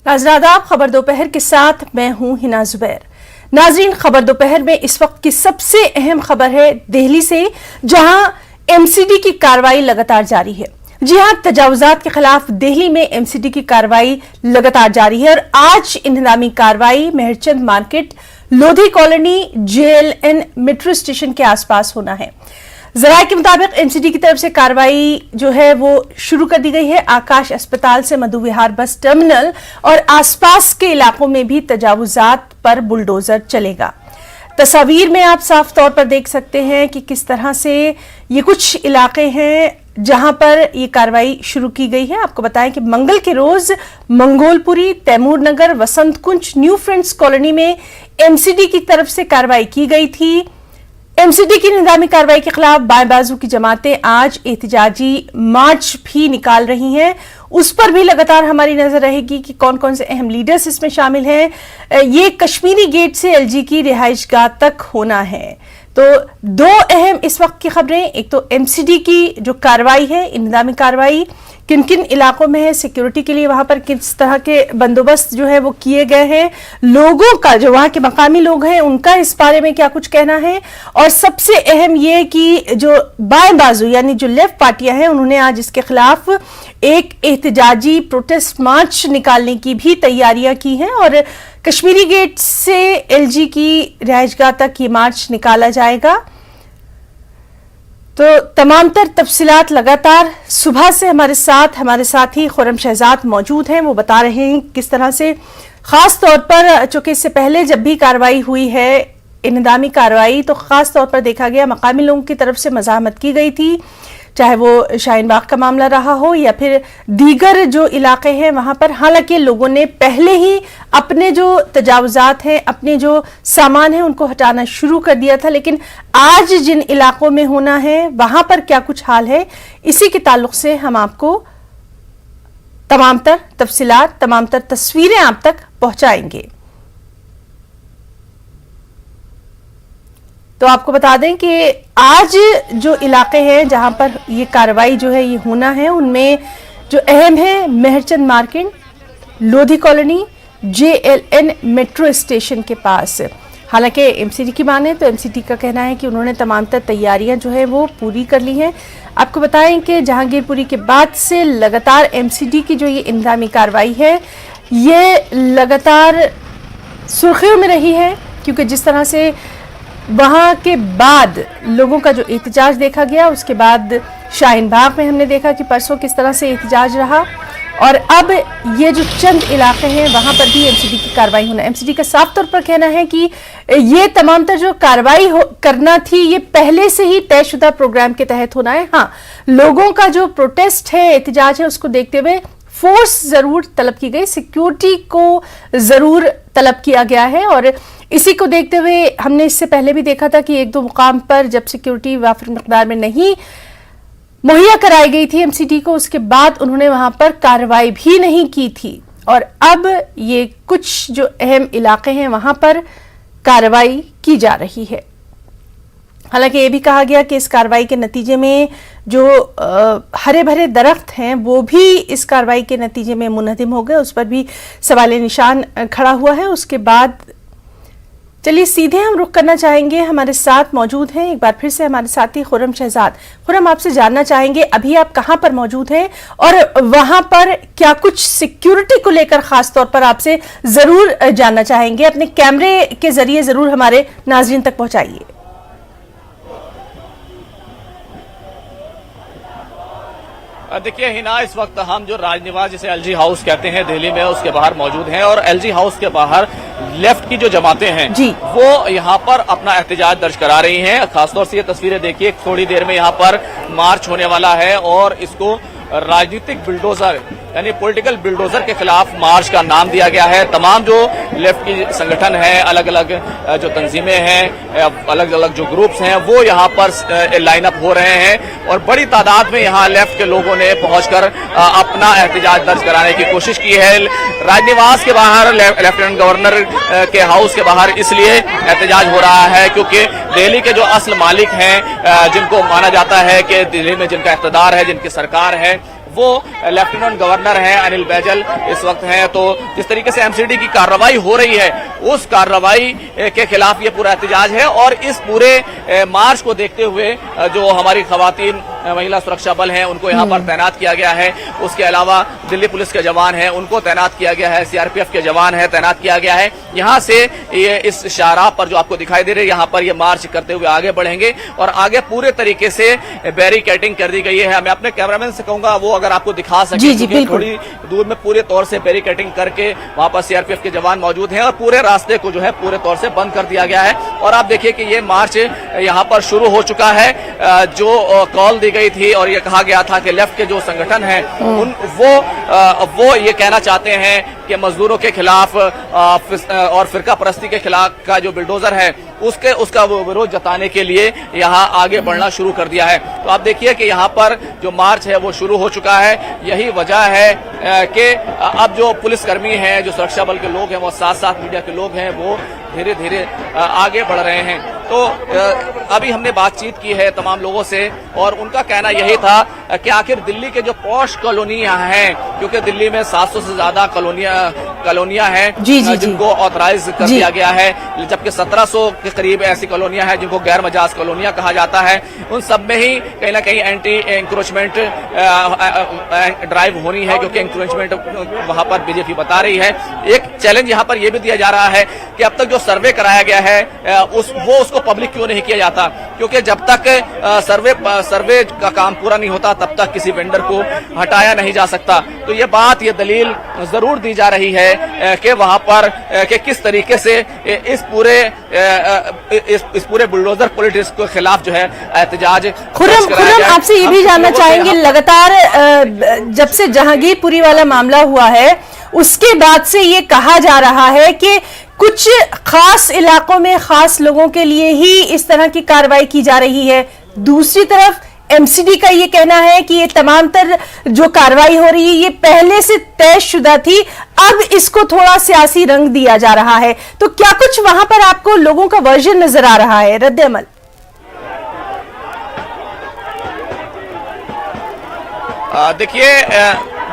नाज़रीन आदाब, खबर दोपहर के साथ मैं हूं हिना जुबैर। नाज़रीन, खबर दोपहर में इस वक्त की सबसे अहम खबर है दिल्ली से, जहां एमसीडी की कार्रवाई लगातार जारी है। जी हां, तजावुजात के खिलाफ दिल्ली में एमसीडी की कार्रवाई लगातार जारी है और आज इंहदामी कार्रवाई Mehrchand market, Lodhi colony, JLN metro station के आसपास होना है। जराये के मुताबिक एमसीडी की तरफ से कार्रवाई जो है वो शुरू कर दी गई है। आकाश अस्पताल से मधु विहार बस टर्मिनल और आसपास के इलाकों में भी तजावुजात पर बुलडोजर चलेगा। तस्वीर में आप साफ तौर पर देख सकते हैं कि किस तरह से ये कुछ इलाके हैं जहां पर ये कार्रवाई शुरू की गई है। आपको बताएं कि मंगल के रोज मंगोलपुरी, तैमूर नगर, वसंत कुंज, न्यू फ्रेंड्स कॉलोनी में एमसीडी की तरफ से कार्रवाई की गई थी। एमसीडी की निजामी कार्रवाई के खिलाफ बाएं बाजू की जमातें आज एहतजाजी मार्च भी निकाल रही हैं। उस पर भी लगातार हमारी नजर रहेगी कि कौन कौन से अहम लीडर्स इसमें शामिल हैं। ये कश्मीरी गेट से LG की रिहाइशगाह तक होना है। तो दो अहम इस वक्त की खबरें, एक तो एमसीडी की जो कार्रवाई है, इंतजामी कार्रवाई किन किन इलाकों में है, सिक्योरिटी के लिए वहां पर किस तरह के बंदोबस्त जो है वो किए गए हैं, लोगों का जो वहां के मकामी लोग हैं उनका इस बारे में क्या कुछ कहना है, और सबसे अहम ये कि जो बाएं बाजू यानी जो लेफ्ट पार्टियां हैं उन्होंने आज इसके खिलाफ एक एहतजाजी प्रोटेस्ट मार्च निकालने की भी तैयारियां की हैं और कश्मीरी गेट से LG की रिहाइशगाह तक ये मार्च निकाला जाएगा। तो तमाम तर तफसीलात लगातार सुबह से हमारे साथी खुर्रम शहजाद मौजूद हैं। वो बता रहे हैं किस तरह से, खास तौर पर चूंकि इससे पहले जब भी कार्रवाई हुई है, इंहदामी कार्रवाई, तो खास तौर पर देखा गया मकामी लोगों की तरफ से मज़ाहमत की गई थी, चाहे वो शाहीन बाग का मामला रहा हो या फिर दीगर जो इलाके हैं वहां पर। हालांकि लोगों ने पहले ही अपने जो तजावुजात हैं, अपने जो सामान हैं, उनको हटाना शुरू कर दिया था, लेकिन आज जिन इलाकों में होना है वहां पर क्या कुछ हाल है, इसी के ताल्लुक से हम आपको तमाम तर तफसीलात, तमाम तर तस्वीरें आप तक पहुंचाएंगे। तो आपको बता दें कि आज जो इलाके हैं जहां पर ये कार्रवाई जो है ये होना है, उनमें जो अहम है Mehrchand market, Lodhi colony, JLN metro station के पास। हालांकि एमसीडी की माने तो एमसीडी का कहना है कि उन्होंने तमाम तर तैयारियां जो है वो पूरी कर ली हैं। आपको बताएं कि जहांगीरपुरी के बाद से लगातार एमसीडी की जो ये इंतजामी कार्रवाई है ये लगातार सुर्खियों में रही है, क्योंकि जिस तरह से वहां के बाद लोगों का जो एहतजाज देखा गया, उसके बाद शाहीन बाग में हमने देखा कि परसों किस तरह से एहतजाज रहा, और अब ये जो चंद इलाके हैं वहां पर भी एमसीडी की कार्रवाई होना। एमसीडी का साफ तौर पर कहना है कि ये तमाम तर जो कार्रवाई करना थी ये पहले से ही तयशुदा प्रोग्राम के तहत होना है। हाँ, लोगों का जो प्रोटेस्ट है, एहतजाज है, उसको देखते हुए फोर्स जरूर तलब की गई, सिक्योरिटी को जरूर तलब किया गया है, और इसी को देखते हुए हमने इससे पहले भी देखा था कि एक दो मुकाम पर जब सिक्योरिटी वाफिर मिकदार में नहीं मुहैया कराई गई थी एमसीडी को, उसके बाद उन्होंने वहां पर कार्रवाई भी नहीं की थी, और अब ये कुछ जो अहम इलाके हैं वहां पर कार्रवाई की जा रही है। हालांकि ये भी कहा गया कि इस कार्रवाई के नतीजे में जो हरे भरे दरख्त हैं वो भी इस कार्रवाई के नतीजे में मुनहदिम हो गए, उस पर भी सवाल निशान खड़ा हुआ है। उसके बाद चलिए सीधे हम रुख करना चाहेंगे, हमारे साथ मौजूद हैं एक बार फिर से हमारे साथी खुर्रम शहजाद। खुर्रम, आपसे जानना चाहेंगे अभी आप कहां पर मौजूद हैं और वहां पर क्या कुछ सिक्योरिटी को लेकर खास तौर पर आपसे जरूर जानना चाहेंगे, अपने कैमरे के जरिए जरूर हमारे नाजरीन तक पहुंचाइए। देखिए हिना, इस वक्त हम जो राजनिवास जिसे LG हाउस कहते हैं दिल्ली में, उसके बाहर मौजूद हैं, और LG हाउस के बाहर लेफ्ट की जो जमातें हैं जी, वो यहाँ पर अपना एहतजाज दर्ज करा रही हैं। खासतौर से ये तस्वीरें देखिए, थोड़ी देर में यहाँ पर मार्च होने वाला है और इसको राजनीतिक बिल्डोजर यानी पॉलिटिकल बिल्डोजर के खिलाफ मार्च का नाम दिया गया है। तमाम जो लेफ्ट की संगठन है, अलग अलग जो तंजीमें हैं, अलग अलग जो ग्रुप्स हैं, वो यहाँ पर लाइन अप हो रहे हैं और बड़ी तादाद में यहाँ लेफ्ट के लोगों ने पहुंचकर अपना एहतजाज दर्ज कराने की कोशिश की है। राजनिवास के बाहर, लेफ्टिनेंट गवर्नर के हाउस के बाहर इसलिए एहतजाज हो रहा है क्योंकि दिल्ली के जो असल मालिक हैं, जिनको माना जाता है कि दिल्ली में जिनका इख्तिदार है, जिनकी सरकार है, वो लेफ्टिनेंट गवर्नर हैं अनिल बैजल इस वक्त हैं। तो जिस तरीके से एमसीडी की कार्रवाई हो रही है, उस कार्रवाई के खिलाफ ये पूरा एहतजाज है। और इस पूरे मार्च को देखते हुए जो हमारी खवातीन महिला सुरक्षा बल हैं उनको यहाँ पर तैनात किया गया है। उसके अलावा दिल्ली पुलिस के जवान हैं उनको तैनात किया गया है, सीआरपीएफ के जवान हैं तैनात किया गया है। यहाँ से ये इस शाहराह पर जो आपको दिखाई दे रही है, यहाँ पर ये मार्च करते हुए आगे बढ़ेंगे और आगे पूरे तरीके से बैरिकेडिंग कर दी गई है। मैं अपने कैमरामैन से कहूंगा वो अगर आपको दिखा सके, थोड़ी दूर में पूरे तौर से बैरिकेडिंग करके वहां पर सीआरपीएफ के जवान मौजूद हैं और पूरे रास्ते को जो है पूरे तौर से बंद कर दिया गया है। और आप देखिए कि ये मार्च यहाँ पर शुरू हो चुका है। जो कॉल दी गई थी और ये कहा गया था कि लेफ्ट के जो संगठन हैं वो ये कहना चाहते हैं कि मजदूरों के खिलाफ और फिरका परस्ती के खिलाफ का जो बिल्डोजर है उसका विरोध जताने के लिए यहाँ आगे बढ़ना शुरू कर दिया है। तो आप देखिए कि यहाँ पर जो मार्च है वो शुरू हो चुका है। यही वजह है कि अब जो पुलिसकर्मी हैं, जो सुरक्षा बल के लोग हैं, वो साथ साथ मीडिया के लोग हैं, वो धीरे धीरे आगे बढ़ रहे हैं। तो अभी हमने बातचीत की है तमाम लोगों से और उनका कहना यही था कि आखिर दिल्ली के जो पॉश कॉलोनियां हैं, क्योंकि दिल्ली में 700 से ज्यादा कॉलोनियां हैं जिनको ऑथराइज कर दिया गया है, जबकि 1700 के करीब ऐसी कॉलोनियां हैं जिनको गैर मजाज कॉलोनियां कहा जाता है। उन सब में ही कहीं ना कहीं एंटी इंक्रोचमेंट ड्राइव होनी है, क्योंकि इंक्रोचमेंट वहां पर बीजेपी बता रही है। एक चैलेंज यहाँ पर यह भी दिया जा रहा है कि अब तक जो सर्वे कराया गया है उसको पब्लिक क्यों नहीं किया जाता, क्योंकि जब तक सर्वे का काम पूरा नहीं होता तब तक किसी वेंडर को हटाया नहीं जा सकता। तो ये बात, ये दलील जरूर दी जा रही है कि वहां पर कि किस तरीके से इस पूरे बुलडोजर पॉलिटिक्स के खिलाफ जो है एहतजाज। खुर्रम, आपसे ये भी जानना चाहेंगे, लगातार जब से जहांगीरपुरी वाला मामला हुआ है उसके बाद से ये कहा जा रहा है कि कुछ खास इलाकों में खास लोगों के लिए ही इस तरह की कार्रवाई की जा रही है। दूसरी तरफ एमसीडी का ये कहना है कि ये तमाम तर जो कार्रवाई हो रही है ये पहले से तयशुदा थी, अब इसको थोड़ा सियासी रंग दिया जा रहा है। तो क्या कुछ वहां पर आपको लोगों का वर्जन नजर आ रहा है, रद्द अमल? देखिए,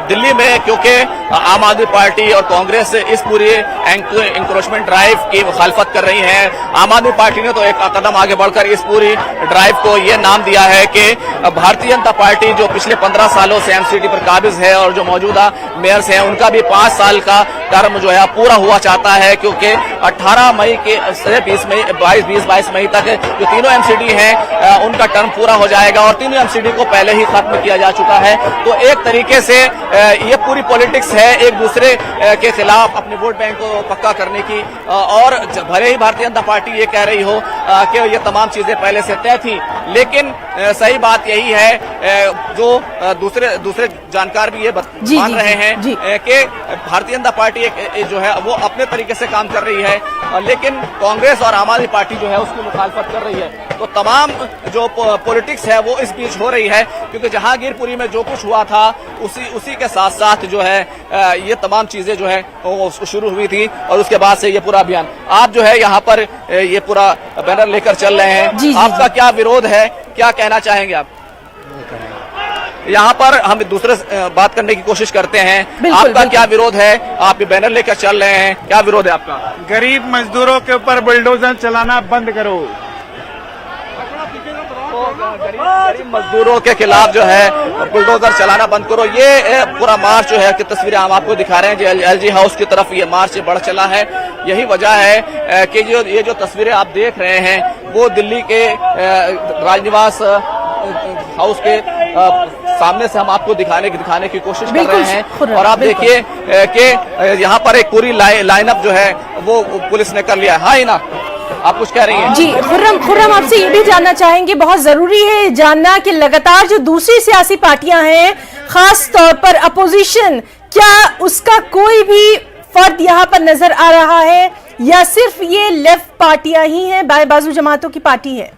दिल्ली में क्योंकि आम आदमी पार्टी और कांग्रेस इस पूरी इंक्रोचमेंट ड्राइव की मुखालफत कर रही है। आम आदमी पार्टी ने तो एक कदम आगे बढ़कर इस पूरी ड्राइव को ये नाम दिया है कि भारतीय जनता पार्टी जो पिछले 15 सालों से एमसीडी पर काबिज है और जो मौजूदा मेयर्स हैं उनका भी 5 साल का टर्म जो है पूरा हुआ चाहता है, क्योंकि 18 मई के से 22 मई तक जो तीनों एमसीडी हैं उनका टर्म पूरा हो जाएगा और तीनों एमसीडी को पहले ही खत्म किया जा चुका है। तो एक तरीके से ये पूरी पॉलिटिक्स है एक दूसरे के खिलाफ अपने वोट बैंक को पक्का करने की। और भले ही भारतीय जनता पार्टी ये कह रही हो कि ये तमाम चीजें पहले से तय थी, लेकिन सही बात यही है जो दूसरे जानकार भी ये मान रहे हैं कि भारतीय जनता पार्टी जो है वो अपने तरीके से काम कर रही है, लेकिन कांग्रेस और आम आदमी पार्टी जो है उसकी मुखालफत कर रही है। तो तमाम जो पॉलिटिक्स है वो इस बीच हो रही है, क्योंकि जहांगीरपुरी में जो कुछ हुआ था उसी के साथ साथ जो है ये तमाम चीजें जो है वो शुरू हुई थी और उसके बाद से ये पूरा अभियान। आप जो है यहाँ पर ये पूरा बैनर लेकर चल रहे हैं, आपका क्या विरोध है, क्या कहना चाहेंगे आप? यहाँ पर हम दूसरे बात करने की कोशिश करते हैं। आपका क्या विरोध है? आप ये बैनर लेकर चल रहे हैं, क्या विरोध है आपका? गरीब मजदूरों के ऊपर बुलडोजर चलाना बंद करो। गरीब मजदूरों के खिलाफ जो है बुलडोजर चलाना बंद करो, ये पूरा मार्च जो है की तस्वीरें हम आपको दिखा रहे हैं। एलजी हाउस की तरफ ये मार्च बढ़ चला है। यही वजह है कि ये जो तस्वीरें आप देख रहे हैं वो दिल्ली के राजनिवास हाउस के सामने से हम आपको दिखाने की कोशिश कर रहे हैं। और आप देखिए कि यहाँ पर एक पूरी लाइनअप जो है वो पुलिस ने कर लिया है। हाँ ही ना, आप कुछ कह रही हैं? जी खुर्रम, आपसे ये भी जानना चाहेंगे, बहुत जरूरी है जानना कि लगातार जो दूसरी सियासी पार्टियां हैं, खास तौर पर अपोजिशन, क्या उसका कोई भी फर्द यहाँ पर नजर आ रहा है या सिर्फ ये लेफ्ट पार्टियां ही हैं, बाएं बाजू जमातों की पार्टी है?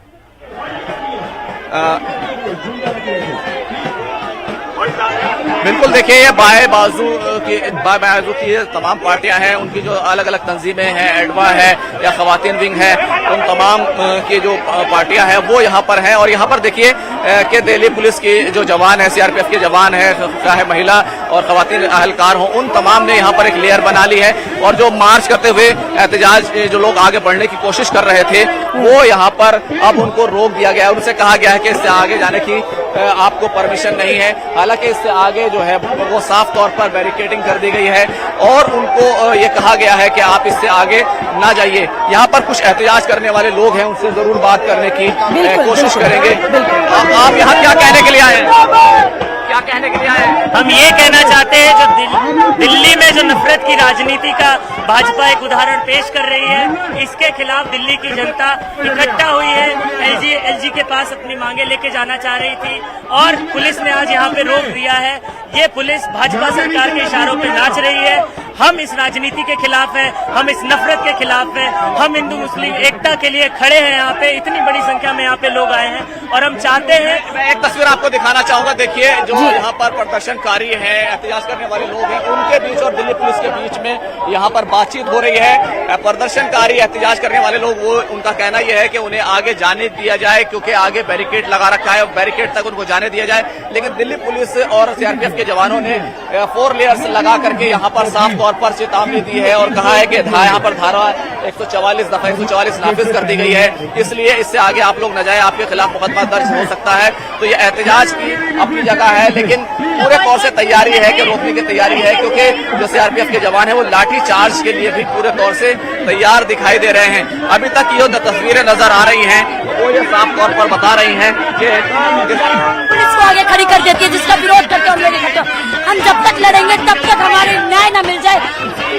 बिल्कुल, देखिए ये बाएं बाजू उनकी बामौजूदगी तमाम पार्टियां हैं, उनकी जो अलग अलग तंजीमें हैं, एडवा है या खवातीन विंग है, उन तमाम की जो पार्टियां हैं वो यहाँ पर हैं। और यहाँ पर देखिए कि दिल्ली पुलिस की जो जवान है, सीआरपीएफ के जवान है, चाहे महिला और खवातीन अहलकार हों, उन तमाम ने यहाँ पर एक लेयर बना ली है। और जो मार्च करते हुए एहतजाज जो लोग आगे बढ़ने की कोशिश कर रहे थे वो यहाँ पर अब उनको रोक दिया गया है। उनसे कहा गया है कि इससे आगे जाने की आपको परमिशन नहीं है। हालांकि इससे आगे जो है वो साफ तौर पर बैरिकेडिंग कर दी गई है और उनको ये कहा गया है कि आप इससे आगे ना जाइए। यहाँ पर कुछ एहतजाज करने वाले लोग हैं, उनसे जरूर बात करने की कोशिश करेंगे। आप यहाँ क्या कहने के लिए आए हैं? क्या कहने के लिए आए हैं? हम ये कहना चाहते हैं जो दिल्ली में जो नफरत की राजनीति का भाजपा एक उदाहरण पेश कर रही है, इसके खिलाफ दिल्ली की जनता इकट्ठा हुई है। एलजी के पास अपनी मांगे लेके जाना चाह रही थी और पुलिस ने आज यहाँ पे रोक दिया है। ये पुलिस भाजपा सरकार के इशारों पे नाच रही है। हम इस राजनीति के खिलाफ हैं, हम इस नफरत के खिलाफ हैं, हम हिंदू मुस्लिम एकता के लिए खड़े हैं। यहाँ पे इतनी बड़ी संख्या में यहाँ पे लोग आए हैं और हम चाहते हैं। मैं एक तस्वीर आपको दिखाना चाहूंगा। देखिए जो यहाँ पर प्रदर्शनकारी हैं, एहतजाज करने वाले लोग हैं, उनके बीच और दिल्ली पुलिस के बीच में यहाँ पर बातचीत हो रही है। प्रदर्शनकारी एहतजाज करने वाले लोग, वो उनका कहना यह है कि उन्हें आगे जाने दिया जाए क्योंकि आगे बैरिकेड लगा रखा है और बैरिकेड तक उनको जाने दिया जाए। लेकिन दिल्ली पुलिस और सीआरपीएफ के जवानों ने 4 लेयर्स लगा करके यहाँ पर साफ तौर पर चेतावनी दी है और कहा है कि यहाँ पर धारा 144 दफा 144 नाफिज कर दी गई है, इसलिए इससे आगे आप लोग न जाए, आपके खिलाफ मुकदमा दर्ज हो सकता है। तो ये एहतजाज की अपनी जगह है, लेकिन पूरे तौर से तैयारी है कि रोकने की तैयारी है क्योंकि जो सीआरपीएफ के जवान है वो लाठी चार्ज के लिए भी पूरे तौर से तैयार दिखाई दे रहे हैं। अभी तक ये तस्वीरें नजर आ रही हैं वो ये साफ तौर पर बता रही हैं कि पुलिस को आगे खड़ी कर देती है, जिसका विरोध करते हम लोग इकट्ठा। हम जब तक लड़ेंगे तब तक हमारे न्याय न मिल जाए।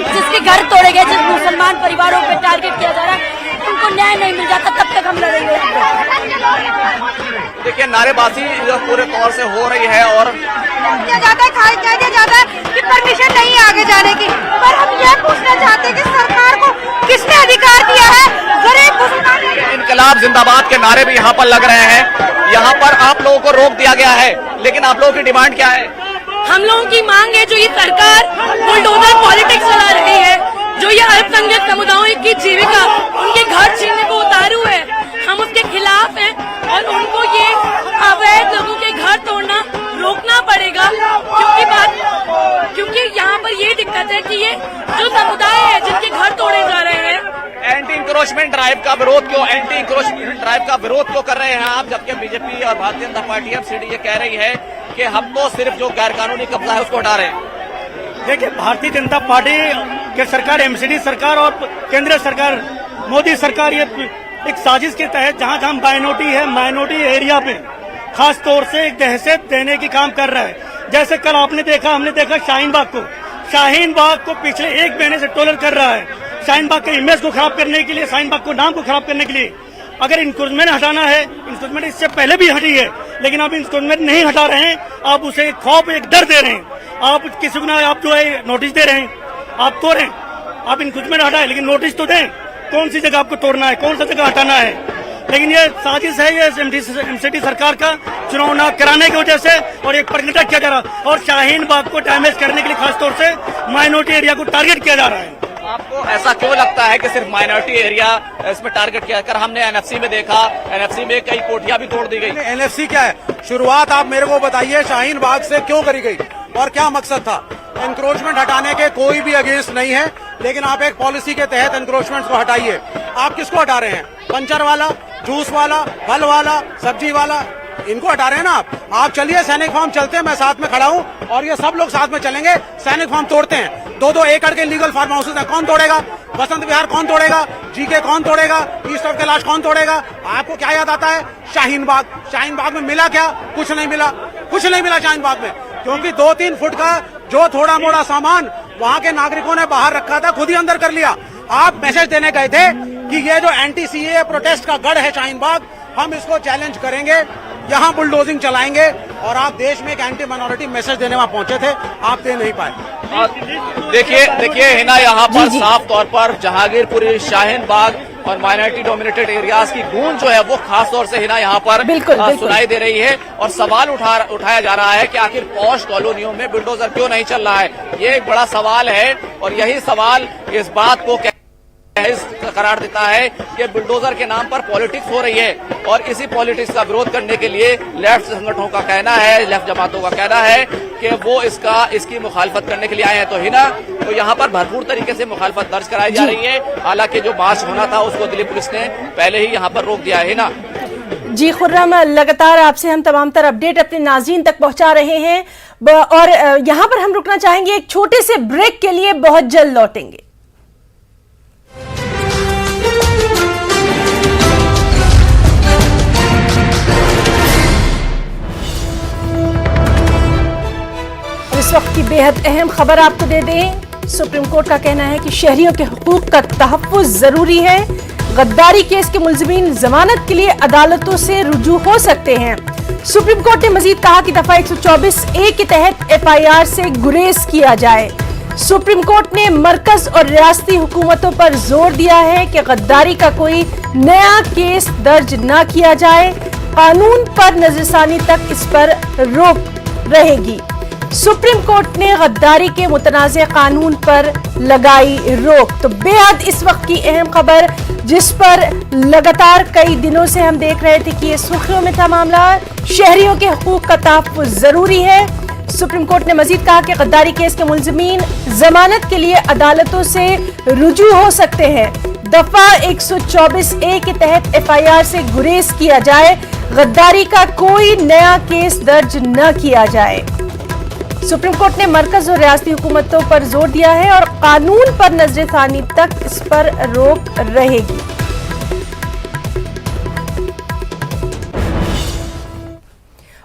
जिसके घर तोड़े गए, जिस मुसलमान परिवारों पे टारगेट किया जा रहा है, उनको न्याय नहीं मिल जाता तब तक हम लड़ेंगे। देखिए नारेबाजी जो पूरे तौर से हो रही है और कह दिया जाता है कि परमिशन नहीं है आगे जाने की। पर हम यह पूछना चाहते हैं कि सरकार को किसने अधिकार दिया है? गरीब मुसलमान इनकलाब जिंदाबाद के नारे भी यहाँ पर लग रहे हैं। यहाँ पर आप लोगों को रोक दिया गया है, लेकिन आप लोगों की डिमांड क्या है? हम लोगों की मांग है, जो ये सरकार बुलडोजर पॉलिटिक्स चला रही है, जो ये अल्पसंख्यक समुदायों की जीविका, उनके घर छीनने को उतारू है, हम उसके खिलाफ हैं और उनको ये अवैध लोगों के घर तोड़ना रोकना पड़ेगा। क्योंकि यहाँ पर ये दिक्कत है कि ये जो समुदाय है जिनके घर तोड़े जा रहे हैं। एंटी इंक्रोचमेंट ड्राइव का विरोध क्यों कर रहे हैं आप, जबकि बीजेपी और भारतीय जनता पार्टी एमसीडी ये कह रही है कि हम तो सिर्फ जो गैर कानूनी कब्जा है उसको हटा रहे हैं। देखिए भारतीय जनता पार्टी के सरकार, एमसीडी सरकार और केंद्र सरकार, मोदी सरकार ये एक साजिश के तहत जहां जहां माइनॉरिटी है, माइनॉरिटी एरिया पे खास तौर से एक दहशत देने की काम कर रहा है। जैसे कल हमने देखा शाहीन बाग को पिछले 1 महीने से टोलर कर रहा है। शाहीन बाग के इमेज को खराब करने के लिए, शाहीन बाग को नाम को खराब करने के लिए। अगर इंक्रोचमेंट हटाना है, इंक्रोचमेंट इससे पहले भी हटी है, लेकिन आप इंक्रोचमेंट नहीं हटा रहे हैं। आप उसे खौफ, एक डर दे रहे हैं। आप किसी को आप जो है नोटिस दे रहे हैं, आप तोड़ें, आप इंक्रोचमेंट हटाएं, लेकिन नोटिस तो दें कौन सी जगह आपको तोड़ना है, कौन सा जगह हटाना है। लेकिन ये साजिश है, ये एमसीडी सरकार का चुनाव न कराने की वजह से और एक प्रगटा किया जा रहा और शाहीन बाग को डैमेज करने के लिए खास तौर से माइनॉरिटी एरिया को टारगेट किया जा रहा है। आपको ऐसा क्यों लगता है कि सिर्फ माइनॉरिटी एरिया इसमें टारगेट किया कर? हमने एनएफसी में देखा, एनएफसी में कई कोठियां भी तोड़ दी गई। एनएफसी क्या है? शुरुआत आप मेरे को बताइए, शाहीन बाग से क्यों करी गई और क्या मकसद था? एनक्रोचमेंट हटाने के कोई भी अगेंस्ट नहीं है, लेकिन आप एक पॉलिसी के तहत एनक्रोचमेंट को हटाइए। आप किसको हटा रहे हैं? पंचर वाला, जूस वाला, फल वाला, सब्जी वाला, इनको हटा रहे हैं ना आप। चलिए सैनिक फार्म चलते हैं, मैं साथ में खड़ा हूँ और ये सब लोग साथ में चलेंगे। सैनिक फार्म तोड़ते हैं, 2-2 एकड़ के लीगल फार्म हाउसेज हैं, कौन तोड़ेगा? बसंत विहार कौन तोड़ेगा? जीके कौन तोड़ेगा? ईस्ट ऑफ कैलाश कौन तोड़ेगा? आपको क्या याद आता है? शाहीन बाग में मिला क्या? कुछ नहीं मिला शाहीन बाग में, क्योंकि 2-3 फुट का जो थोड़ा मोड़ा सामान वहां के नागरिकों ने बाहर रखा था, खुद ही अंदर कर लिया। आप मैसेज देने गए थे कि ये जो एंटी सीए प्रोटेस्ट का गढ़ है शाहीन बाग, हम इसको चैलेंज करेंगे, यहाँ बुलडोजिंग चलाएंगे। और आप देश में एक एंटी माइनॉरिटी मैसेज देने वहां पहुंचे थे, आप दे नहीं पाए। देखिए हिना, यहाँ पर साफ तौर पर जहांगीरपुरी, शाहीन बाग और माइनॉरिटी डोमिनेटेड एरियाज की गूंज जो है वो खास तौर से हिना यहाँ पर बिल्कुल। सुनाई दे रही है और सवाल उठाया जा रहा है कि आखिर पॉश कॉलोनियों में बुलडोजर क्यों नहीं चल रहा है। ये एक बड़ा सवाल है और यही सवाल इस बात को करार देता है कि बुलडोजर के नाम पर पॉलिटिक्स हो रही है और इसी पॉलिटिक्स का विरोध करने के लिए लेफ्ट संगठनों का कहना है, लेफ्ट जमातों का कहना है कि वो इसकी मुखालफत करने के लिए आए हैं। तो हिना, तो यहाँ पर भरपूर तरीके से मुखालफत दर्ज कराई जा रही है। हालांकि जो मार्च होना था उसको दिल्ली पुलिस ने पहले ही यहाँ पर रोक दिया है। हिना जी खुर्रम, लगातार आपसे हम तमाम तर अपडेट अपने नाज़रीन तक पहुंचा रहे हैं और यहाँ पर हम रुकना चाहेंगे एक छोटे से ब्रेक के लिए, बहुत जल्द लौटेंगे। इस वक्त की बेहद अहम खबर आपको दे दें। सुप्रीम कोर्ट का कहना है कि शहरियों के हुकूक का तहफ़्फ़ुज़ जरूरी है। गद्दारी केस के मुल्ज़िमीन जमानत के लिए अदालतों से रुजू हो सकते हैं। सुप्रीम कोर्ट ने मजीद कहा कि दफा 124A के तहत FIR से गुरेज किया जाए। सुप्रीम कोर्ट ने मरकज और रियासती हुकूमतों पर जोर दिया है कि गद्दारी का कोई नया केस दर्ज न किया जाए। कानून पर नजरसानी तक इस पर रोक रहेगी। सुप्रीम कोर्ट ने गद्दारी के मुतनाज़ कानून पर लगाई रोक। तो बेहद इस वक्त की अहम खबर, जिस पर लगातार कई दिनों से हम देख रहे थे कि ये सुर्खियों में था मामला, शहरियों के हुकूक का तहफ़्फ़ुज़ जरूरी है। सुप्रीम कोर्ट ने मजीद कहा कि गद्दारी केस के मुल्ज़िमीन जमानत के लिए अदालतों से रुजू हो सकते हैं। दफा 124A के तहत FIR से गुरेज किया जाए। गद्दारी का कोई नया केस दर्ज न किया जाए। सुप्रीम कोर्ट ने मरकज और रियासती हुकूमतों पर जोर दिया है और कानून पर नजरसानी तक इस पर रोक रहेगी।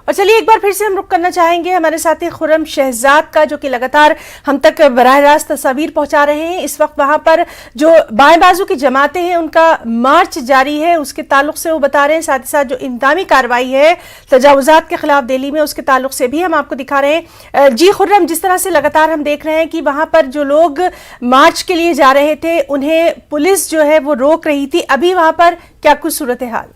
और चलिए एक बार फिर से हम रुक करना चाहेंगे हमारे साथी खुर्रम शहजाद का, जो कि लगातार हम तक बराह रास्त तस्वीर पहुंचा रहे हैं। इस वक्त वहां पर जो बाएं बाजू की जमातें हैं उनका मार्च जारी है, उसके ताल्लुक से वो बता रहे हैं। साथ ही साथ जो इंतजामी कार्रवाई है तजावुजात के खिलाफ दिल्ली में, उसके ताल्लुक से भी हम आपको दिखा रहे हैं। जी खुर्रम, जिस तरह से लगातार हम देख रहे हैं कि वहां पर जो लोग मार्च के लिए जा रहे थे उन्हें पुलिस जो है वो रोक रही थी, अभी वहां पर क्या कुछ सूरत हाल?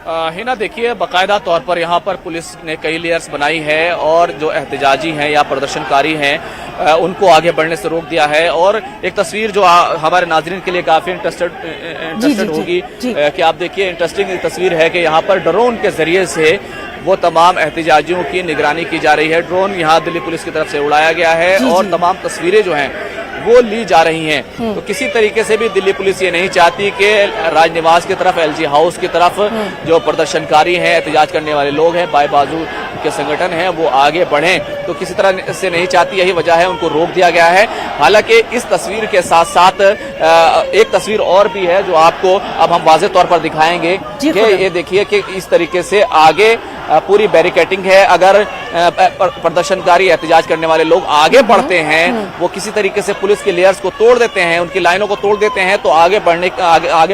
हिना, देखिए बाकायदा तौर पर यहाँ पर पुलिस ने कई लेयर्स बनाई है और जो एहतजाजी हैं या प्रदर्शनकारी हैं उनको आगे बढ़ने से रोक दिया है। और एक तस्वीर जो हमारे नाज़रीन के लिए काफ़ी इंटरेस्टेड होगी कि आप देखिए, इंटरेस्टिंग तस्वीर है कि यहाँ पर ड्रोन के जरिए से वो तमाम एहतजाजियों की निगरानी की जा रही है। ड्रोन यहाँ दिल्ली पुलिस की तरफ से उड़ाया गया है और तमाम तस्वीरें जो हैं वो ली जा रही हैं। तो किसी तरीके से भी दिल्ली पुलिस ये नहीं चाहती कि राजनिवास की तरफ, LG हाउस की तरफ जो प्रदर्शनकारी हैं, एहतजाज करने वाले लोग हैं, बाएं बाजू के संगठन हैं, वो आगे बढ़ें। तो किसी तरह से नहीं चाहती, यही वजह है उनको रोक दिया गया है। हालांकि इस तस्वीर के साथ साथ एक तस्वीर और भी है जो आपको अब हम वाज़ेह तौर पर दिखाएंगे कि ये देखिए कि इस तरीके से आगे पूरी बैरिकेटिंग है। अगर प्रदर्शनकारी एहतजाज करने वाले लोग आगे बढ़ते हैं, वो किसी तरीके से पुलिस के लेयर्स को तोड़ देते हैं, उनकी लाइनों को तोड़ देते हैं, तो आगे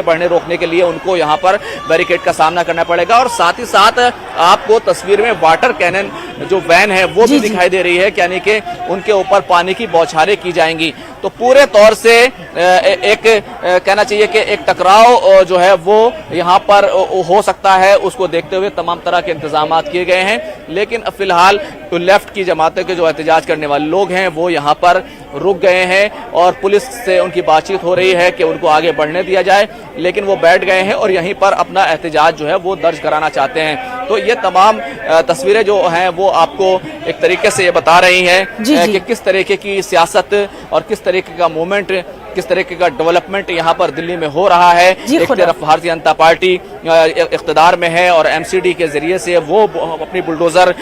बढ़ने रोकने के लिए उनको यहाँ पर बैरिकेड का सामना करना पड़ेगा। और साथ ही साथ आपको तस्वीर में वाटर कैनन जो वैन है वो भी दिखाई दे रही है, यानी कि उनके ऊपर पानी की बौछारें की जाएंगी। तो पूरे तौर से एक कहना चाहिए कि एक टकराव जो है वो यहाँ पर हो सकता है, उसको देखते हुए तमाम तरह के इंतजाम किए गए हैं। लेकिन फिलहाल तो लेफ्ट की जमातों के जो एहतजाज करने वाले लोग हैं वो यहाँ पर रुक गए हैं और पुलिस से उनकी बातचीत हो रही है कि उनको आगे बढ़ने दिया जाए, लेकिन वो बैठ गए हैं और यहीं पर अपना एहतजाज जो है वो दर्ज कराना चाहते हैं। तो ये तमाम तस्वीरें जो हैं वो आपको एक तरीके से ये बता रही हैं कि किस तरीके की सियासत और किस तरीके का मूवमेंट, किस तरीके का डेवलपमेंट यहाँ पर दिल्ली में हो रहा है। एक तरफ भारतीय जनता पार्टी इख्तिदार में है और MCD के जरिए से वो अपनी बुलडोजर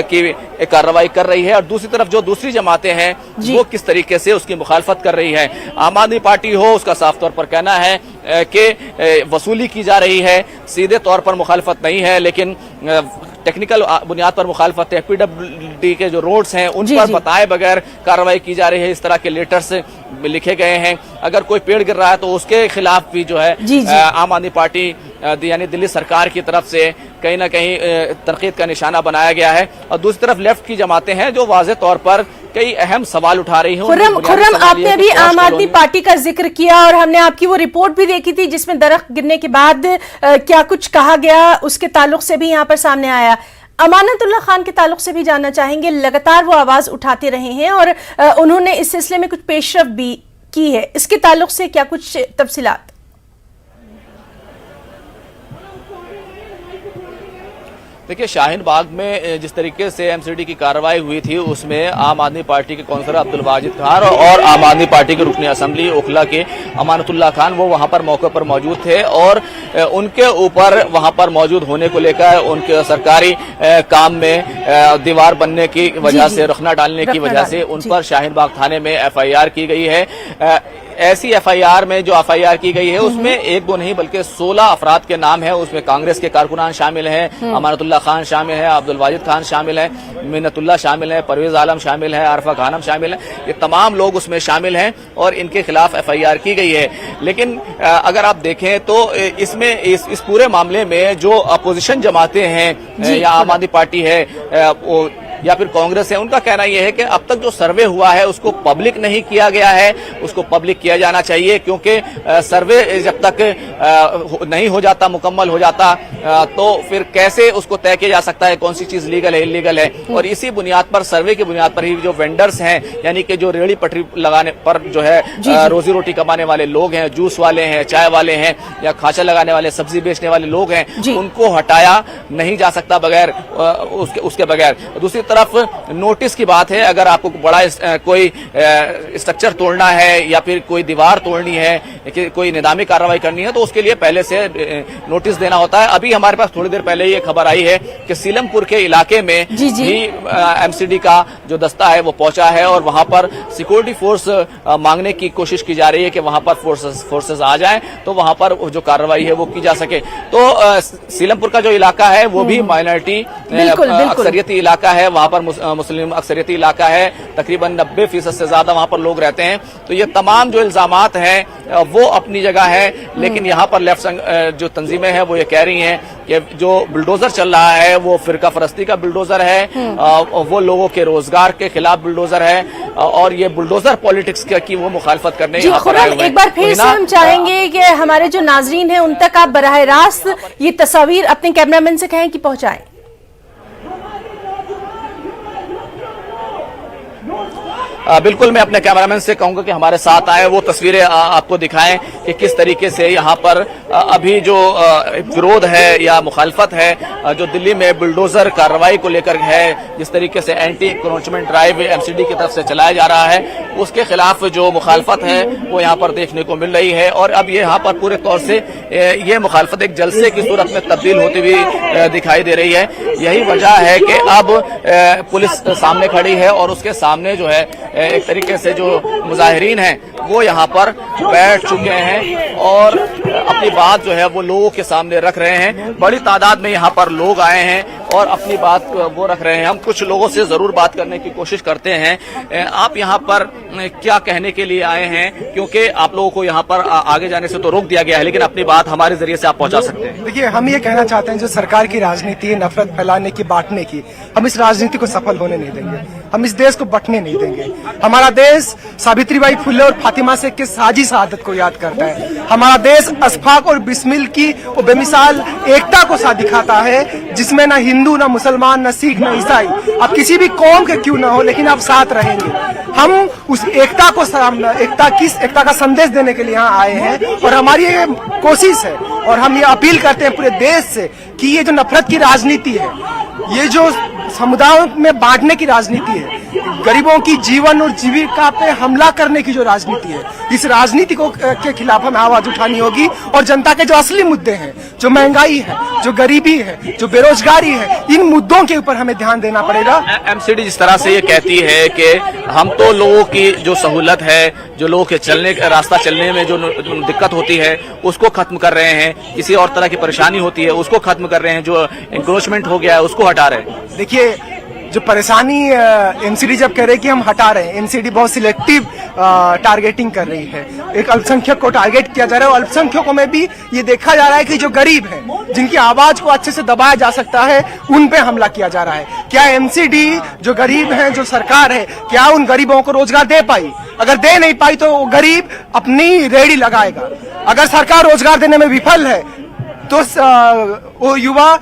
की कार्रवाई कर रही है, और दूसरी तरफ जो दूसरी जमातें हैं वो किस तरीके से उसकी मुखालफत कर रही है। आम आदमी पार्टी हो, उसका साफ तौर पर कहना है कि वसूली की जा रही है, सीधे तौर पर मुखालफत नहीं है, लेकिन टेक्निकल बुनियाद पर मुखालफत है, पीडब्ल्यूडी के जो रोड्स हैं उन पर बताए बगैर कार्रवाई की जा रही है, इस तरह के लेटर्स लिखे गए हैं। अगर कोई पेड़ गिर रहा है तो उसके खिलाफ भी जो है आम आदमी पार्टी यानी दिल्ली सरकार की तरफ से कहीं ना कहीं तनकीद का निशाना बनाया गया है। और दूसरी तरफ लेफ्ट की जमातें हैं जो वाज़ेह तौर पर कई अहम सवाल उठा रही हैं। खुर्रम, आपने अभी आम आदमी पार्टी का जिक्र किया और हमने आपकी वो रिपोर्ट भी देखी थी जिसमें दरख्त गिरने के बाद क्या कुछ कहा गया, उसके ताल्लुक से भी यहाँ पर सामने आया। अमानतुल्लाह खान के ताल्लुक से भी जानना चाहेंगे, लगातार वो आवाज उठाते रहे हैं और उन्होंने इस सिलसिले में कुछ पेशरफ भी की है, इसके ताल्लुक से क्या कुछ तफसीलात? देखिए, शाहीन बाग में जिस तरीके से एमसीडी की कार्रवाई हुई थी उसमें आम आदमी पार्टी के काउंसलर अब्दुल वाजिद खान और आम आदमी पार्टी के रुकन असम्बली ओखला के अमानतुल्लाह खान वो वहां पर मौके पर मौजूद थे और उनके ऊपर वहां पर मौजूद होने को लेकर उनके सरकारी काम में दीवार बनने की वजह से, रखना डालने की वजह से उन पर शाहीन बाग थाने में FIR की गई है। ऐसी FIR में जो FIR की गई है उसमें एक दो नहीं बल्कि 16 अफराद के नाम है। उसमें कांग्रेस के कारकुनान शामिल हैं, अमानतुल्लाह खान शामिल है, अब्दुल वाजिद खान शामिल है, मिन्नतुल्लाह शामिल है, परवेज आलम शामिल है, आरफा खानम शामिल है। ये तमाम लोग उसमें शामिल हैं और इनके खिलाफ FIR की गई है। लेकिन अगर आप देखें तो इसमें इस पूरे मामले में जो अपोजिशन जमातें हैं या आम आदमी पार्टी है या फिर कांग्रेस है, उनका कहना यह है कि अब तक जो सर्वे हुआ है उसको पब्लिक नहीं किया गया है, उसको पब्लिक किया जाना चाहिए क्योंकि सर्वे जब तक नहीं हो जाता, मुकम्मल हो जाता तो फिर कैसे उसको तय किया जा सकता है कौन सी चीज लीगल है, इलीगल है। और इसी बुनियाद पर, सर्वे की बुनियाद पर ही जो वेंडर्स हैं यानी कि जो रेहड़ी पटरी लगाने पर जो है रोजी रोटी कमाने वाले लोग हैं, जूस वाले हैं, चाय वाले हैं या खाचा लगाने वाले, सब्जी बेचने वाले लोग हैं, उनको हटाया नहीं जा सकता बगैर उसके बगैर। दूसरी तरफ नोटिस की बात है, अगर आपको बड़ा कोई स्ट्रक्चर तोड़ना है या फिर कोई दीवार तोड़नी है, कोई निदामी कार्रवाई करनी है तो उसके लिए पहले से नोटिस देना होता है। अभी हमारे पास थोड़ी देर पहले ये खबर आई है कि सीलमपुर के इलाके में भी एमसीडी का जो दस्ता है वो पहुंचा है और वहां पर सिक्योरिटी फोर्स मांगने की कोशिश की जा रही है कि वहां पर फोर्सेस आ जाएं तो वहां पर जो कार्रवाई है वो की जा सके। तो सीलमपुर का जो इलाका है वो भी माइनॉरिटी अक्सरियती इलाका है, वहां पर मुस्लिम अक्सरियती इलाका है, तकरीबन 90% से ज्यादा वहां पर लोग रहते हैं। तो ये तमाम जो इल्जामात हैं वो अपनी जगह है, लेकिन यहाँ पर लेफ्ट जो तंजीमें हैं वो ये कह रही हैं कि जो बुलडोजर चल रहा है वो फिरका फरस्ती का बुलडोजर है, वो लोगों के रोजगार के खिलाफ बुलडोजर है और ये बुलडोजर पॉलिटिक्स की वो मुखालफत करने यहाँ पर आए हुए हैं। एक बार फिर से हम चाहेंगे कि हमारे जो नाजरीन हैं उन तक आप बराह रास्त ये तस्वीर अपने कैमरामैन से कहें कि पहुंचाएं। बिल्कुल, मैं अपने कैमरामैन से कहूंगा कि हमारे साथ आए, वो तस्वीरें आपको दिखाएं कि किस तरीके से यहाँ पर अभी जो विरोध है या मुखालफत है जो दिल्ली में बुलडोजर कार्रवाई को लेकर है, जिस तरीके से एंटी इंक्रोचमेंट ड्राइव एमसीडी की तरफ से चलाया जा रहा है उसके खिलाफ जो मुखालफत है वो यहाँ पर देखने को मिल रही है। और अब यहाँ पर पूरे तौर से ये मुखालफत एक जलसे की सूरत में तब्दील होती हुई दिखाई दे रही है। यही वजह है कि अब पुलिस सामने खड़ी है और उसके सामने जो है एक तरीके से जो मुजाहिरीन हैं वो यहाँ पर बैठ चुके हैं और अपनी बात जो है वो लोगों के सामने रख रहे हैं। बड़ी तादाद में यहाँ पर लोग आए हैं और अपनी बात वो रख रहे हैं। हम कुछ लोगों से जरूर बात करने की कोशिश करते हैं। आप यहाँ पर क्या कहने के लिए आए हैं, क्योंकि आप लोगों को यहाँ पर आगे जाने से तो रोक दिया गया है, लेकिन अपनी बात हमारे जरिए से आप पहुंचा सकते हैं। देखिए, हम ये कहना चाहते हैं जो सरकार की राजनीति है नफरत फैलाने की, बांटने की, हम इस राजनीति को सफल होने नहीं देंगे, हम इस देश को बंटने नहीं देंगे। हमारा देश सावित्रीबाई फुले और फातिमा शेख के साजी शहादत को याद करता है। हमारा देश अशफाक और बिस्मिल की वो बेमिसाल एकता को साथ दिखाता है जिसमें ना हिंदू, ना मुसलमान, ना सिख, ना ईसाई, आप किसी भी कौम के क्यों ना हो लेकिन आप साथ रहेंगे। हम उस एकता का संदेश देने के लिए यहाँ आए हैं और हमारी ये कोशिश है और हम ये अपील करते हैं पूरे देश से कि ये जो नफरत की राजनीति है, ये जो समुदायों में बांटने की राजनीति है, गरीबों की जीवन और जीविका पे हमला करने की जो राजनीति है, इस राजनीति को के खिलाफ हमें आवाज उठानी होगी और जनता के जो असली मुद्दे हैं, जो महंगाई है, जो गरीबी है, जो बेरोजगारी है, इन मुद्दों के ऊपर हमें ध्यान देना पड़ेगा। एमसीडी जिस तरह से ये कहती है कि हम तो लोगों की जो सहूलत है, जो लोगों के रास्ता चलने में जो दिक्कत होती है उसको खत्म कर रहे हैं, किसी और तरह की परेशानी होती है उसको खत्म कर रहे हैं, जो इंक्रोचमेंट हो गया है उसको हटा रहे हैं। देखिए, जो परेशानी एमसीडी जब कह रहे हैं कि हम हटा रहे हैं, एमसीडी बहुत सिलेक्टिव टारगेटिंग कर रही है। एक अल्पसंख्यक को टारगेट किया जा रहा है और अल्पसंख्यकों में भी ये देखा जा रहा है कि जो गरीब हैं, जिनकी आवाज को अच्छे से दबाया जा सकता है, उन पे हमला किया जा रहा है। क्या एमसीडी जो गरीब हैं, जो सरकार है, क्या उन गरीबों को रोजगार दे पाई? अगर दे नहीं पाई तो वो गरीब अपनी रेहड़ी लगाएगा। अगर सरकार रोजगार देने में विफल है तो वो युवा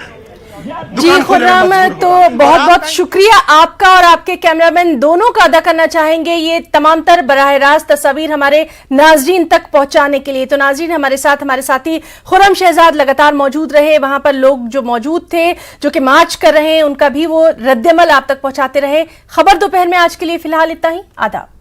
जी खुर्रम, तो बहुत बहुत शुक्रिया आपका और आपके कैमरामैन दोनों का अदा करना चाहेंगे ये तमाम तर बराह रास्त तस्वीर हमारे नाजरीन तक पहुंचाने के लिए। तो नाजरीन, हमारे साथ हमारे साथी खुर्रम शहजाद लगातार मौजूद रहे, वहां पर लोग जो मौजूद थे जो कि मार्च कर रहे हैं उनका भी वो रद्दमल आप तक पहुंचाते रहे। खबर दोपहर में आज के लिए फिलहाल इतना ही। आदाब।